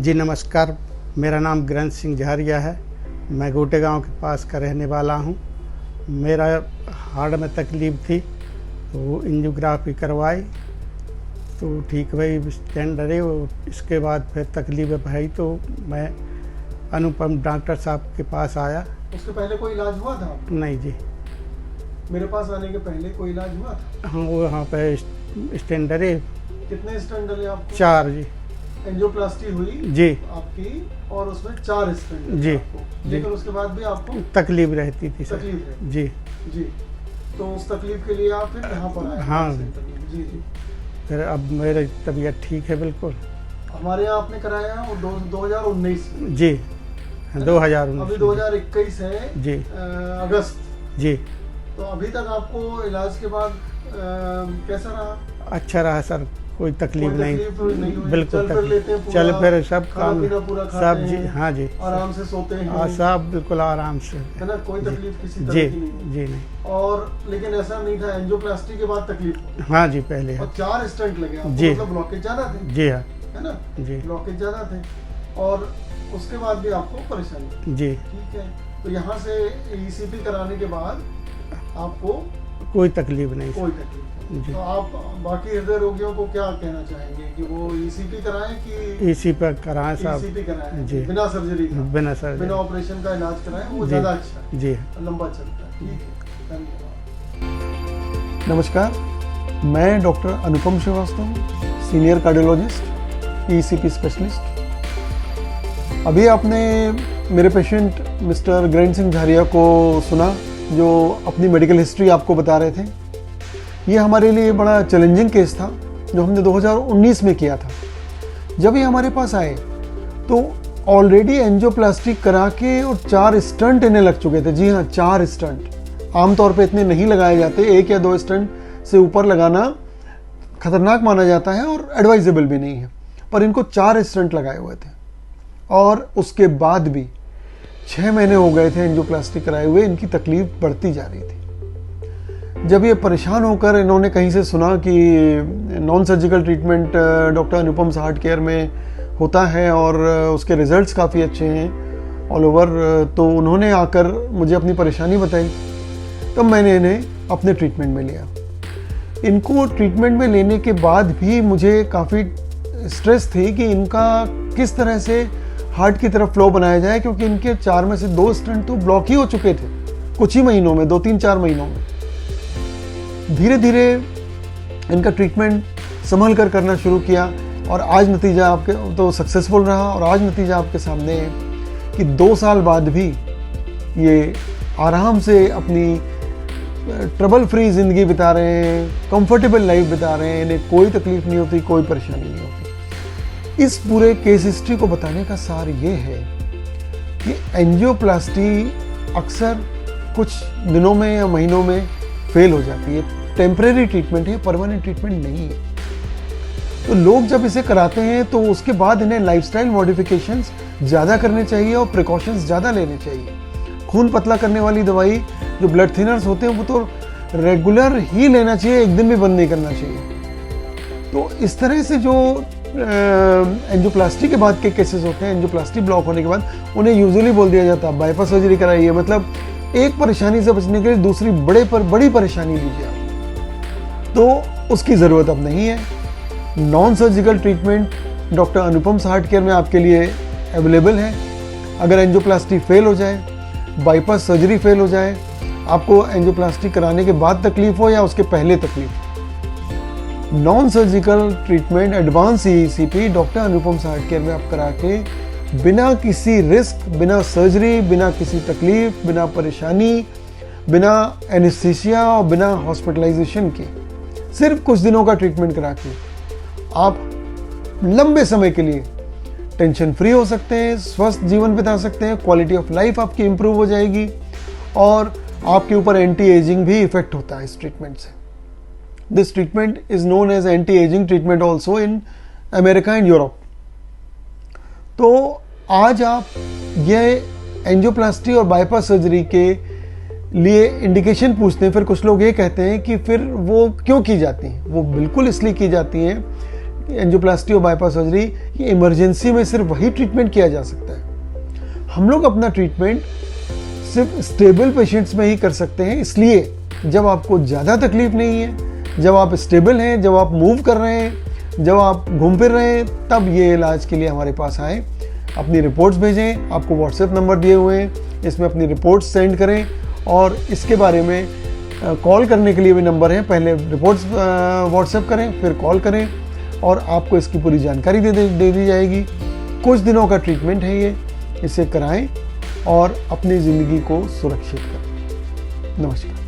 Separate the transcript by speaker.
Speaker 1: जी नमस्कार, मेरा नाम ग्रंथ सिंह झारिया है। मैं गोटे गांव के पास का रहने वाला हूं। मेरा हार्ट में तकलीफ़ थी तो वो एंजियोग्राफी करवाई तो ठीक भाई स्टेंट रहे वो। इसके बाद फिर तकलीफ़ भाई तो मैं अनुपम डॉक्टर साहब के पास आया।
Speaker 2: उसके पहले कोई इलाज हुआ था?
Speaker 1: नहीं जी।
Speaker 2: मेरे पास आने के पहले कोई इलाज हुआ था?
Speaker 1: हाँ, वो यहाँ पे स्टेंट रहे।
Speaker 2: कितने स्टेंट डले आपको?
Speaker 1: 4 जी।
Speaker 2: एंजियोप्लास्टी हुई
Speaker 1: जी
Speaker 2: आपकी और उसमें 4 स्टेंट
Speaker 1: जी
Speaker 2: आपको, लेकिन उसके बाद भी आपको
Speaker 1: तकलीफ रहती थी सर।
Speaker 2: तकलीफ है
Speaker 1: जी
Speaker 2: जी। तो उस तकलीफ के लिए आप फिर यहाँ पर आए?
Speaker 1: हाँ
Speaker 2: जी जी।
Speaker 1: फिर अब मेरी तबीयत ठीक है बिल्कुल।
Speaker 2: हमारे यहाँ आपने कराया है वो 2019 में?
Speaker 1: जी 2019।
Speaker 2: अभी 2021 है
Speaker 1: जी
Speaker 2: अगस्त
Speaker 1: जी।
Speaker 2: तो अभी तक आपको इलाज के बाद कैसा रहा?
Speaker 1: अच्छा रहा सर, कोई तकलीफ नहीं
Speaker 2: हुई?
Speaker 1: बिल्कुल।
Speaker 2: चल फिर लेते हैं,
Speaker 1: चल फिर सब काम
Speaker 2: पूरा
Speaker 1: सब जी। हाँ जी,
Speaker 2: आराम से सोते हैं
Speaker 1: सब बिल्कुल आराम से
Speaker 2: है ना? कोई तकलीफ किसी तरह
Speaker 1: जी
Speaker 2: की नहीं?
Speaker 1: जी नहीं।
Speaker 2: और लेकिन ऐसा नहीं था एंजियोप्लास्टी के बाद तकलीफ?
Speaker 1: हाँ जी पहले
Speaker 2: और 4 स्टेंट लगे आपको,
Speaker 1: जी।
Speaker 2: मतलब ब्लॉकेज ज्यादा थे?
Speaker 1: जी हाँ
Speaker 2: है ना?
Speaker 1: जी
Speaker 2: ब्लॉकेज ज्यादा थे और उसके बाद भी आपको परेशानी?
Speaker 1: जी।
Speaker 2: ठीक है, तो यहाँ से ईसीपी कराने के बाद आपको
Speaker 1: कोई तकलीफ नहीं
Speaker 2: कोई तकलीफ नहीं।
Speaker 1: जी।
Speaker 2: तो आप बाकी हृदय रोगियों को क्या कहना चाहेंगे कि वो ईसीपी कराएं कि
Speaker 1: इसी पर कराएं साहब?
Speaker 2: ईसीपी कराएं
Speaker 1: जी।
Speaker 2: बिना सर्जरी का,
Speaker 1: बिना सर
Speaker 2: बिना ऑपरेशन का इलाज कराएं, वो
Speaker 1: जी।
Speaker 2: ज्यादा अच्छा है,
Speaker 1: जी
Speaker 2: लंबा चलता है। ठीक है, धन्यवाद। नमस्कार, मैं doctor Anupam Shrivastava, senior cardiologist, ECP specialist. अभी आपने मेरे पेशेंट मिस्टर ग्रंथ सिंह झारिया को सुना जो अपनी मेडिकल हिस्ट्री आपको बता रहे थे। ये हमारे लिए बड़ा चैलेंजिंग केस था जो हमने 2019 में किया था। जब ये हमारे पास आए तो ऑलरेडी एंजियोप्लास्टी करा के और 4 स्टंट इन्हें लग चुके थे। जी हाँ, 4 स्टंट। आमतौर पे इतने नहीं लगाए जाते, 1 या 2 स्टंट से ऊपर लगाना खतरनाक माना जाता है और एडवाइजेबल भी नहीं है, पर इनको 4 स्टंट लगाए हुए थे। और उसके बाद भी 6 महीने हो गए थे एंजियोप्लास्टी कराए हुए, इनकी तकलीफ बढ़ती जा रही थी। जब ये परेशान होकर इन्होंने कहीं से सुना कि non surgical treatment doctor Anupam heart care में होता है और उसके रिजल्ट्स काफ़ी अच्छे हैं ऑल ओवर, तो उन्होंने आकर मुझे अपनी परेशानी बताई। तब मैंने इन्हें अपने ट्रीटमेंट में लिया। इनको ट्रीटमेंट में लेने के बाद भी मुझे काफ़ी स्ट्रेस थी कि इनका किस तरह से हार्ट की तरफ फ्लो बनाया जाए, क्योंकि इनके 4 में से 2 स्टंट तो ब्लॉक ही हो चुके थे कुछ ही महीनों में, 2-3-4 महीनों में। धीरे धीरे इनका ट्रीटमेंट संभल कर करना शुरू किया और आज नतीजा आपके तो सक्सेसफुल रहा। और आज नतीजा आपके सामने है कि 2 साल बाद भी ये आराम से अपनी ट्रबल फ्री ज़िंदगी बिता रहे हैं, कंफर्टेबल लाइफ बिता रहे हैं, इन्हें कोई तकलीफ नहीं होती, कोई परेशानी नहीं होती। इस पूरे केस हिस्ट्री को बताने का सार ये है कि एंजियोप्लास्टी अक्सर कुछ दिनों में या महीनों में फेल हो जाती है। टेम्परेरी ट्रीटमेंट है, परमानेंट ट्रीटमेंट नहीं है। तो लोग जब इसे कराते हैं तो उसके बाद इन्हें लाइफस्टाइल मॉडिफिकेशंस ज़्यादा करने चाहिए और प्रिकॉशंस ज़्यादा लेने चाहिए। खून पतला करने वाली दवाई जो ब्लड थिनर्स होते हैं वो तो रेगुलर ही लेना चाहिए, एक दिन भी बंद नहीं करना चाहिए। तो इस तरह से जो एंजियोप्लास्टी के बाद के केसेस होते हैं, एंजियोप्लास्टी ब्लॉक होने के बाद उन्हें यूजुअली बोल दिया जाता है बाईपास सर्जरी कराइए, मतलब एक परेशानी से बचने के लिए दूसरी बड़ी परेशानी लीजिए आप। तो उसकी ज़रूरत अब नहीं है। Non surgical treatment doctor Anupam heart care में आपके लिए अवेलेबल है। अगर एंजियोप्लास्टी फेल हो जाए, बाईपास सर्जरी फेल हो जाए, आपको एंजियोप्लास्टी कराने के बाद तकलीफ हो या उसके पहले तकलीफ, non surgical treatment advance ECP doctor Anupam heart care में आप करा के बिना किसी रिस्क, बिना सर्जरी, बिना किसी तकलीफ, बिना परेशानी, बिना एनेस्थीसिया और बिना हॉस्पिटलाइजेशन के सिर्फ कुछ दिनों का ट्रीटमेंट करा के आप लंबे समय के लिए टेंशन फ्री हो सकते हैं, स्वस्थ जीवन बिता सकते हैं, क्वालिटी ऑफ लाइफ आपकी इंप्रूव हो जाएगी और आपके ऊपर एंटी एजिंग भी इफेक्ट होता है इस ट्रीटमेंट से। This treatment is known as anti aging treatment also in America and Europe. तो आज आप ये एंजियोप्लास्टी और बाईपास सर्जरी के लिए इंडिकेशन पूछते हैं, फिर कुछ लोग ये कहते हैं कि फिर वो क्यों की जाती हैं। वो बिल्कुल इसलिए की जाती हैं एंजियोप्लास्टी और बाईपास सर्जरी ये इमरजेंसी में सिर्फ वही ट्रीटमेंट किया जा सकता है। हम लोग अपना ट्रीटमेंट सिर्फ स्टेबल पेशेंट्स में ही कर सकते हैं, इसलिए जब आपको ज़्यादा तकलीफ नहीं है, जब आप स्टेबल हैं, जब आप मूव कर रहे हैं, जब आप घूम फिर रहे हैं, तब ये इलाज के लिए हमारे पास आएँ। अपनी रिपोर्ट्स भेजें, आपको व्हाट्सएप नंबर दिए हुए हैं, इसमें अपनी रिपोर्ट्स सेंड करें और इसके बारे में कॉल करने के लिए भी नंबर है। पहले रिपोर्ट्स व्हाट्सएप करें, फिर कॉल करें और आपको इसकी पूरी जानकारी दे दी जाएगी। कुछ दिनों का ट्रीटमेंट है ये, इसे कराएं और अपनी ज़िंदगी को सुरक्षित करें। नमस्कार।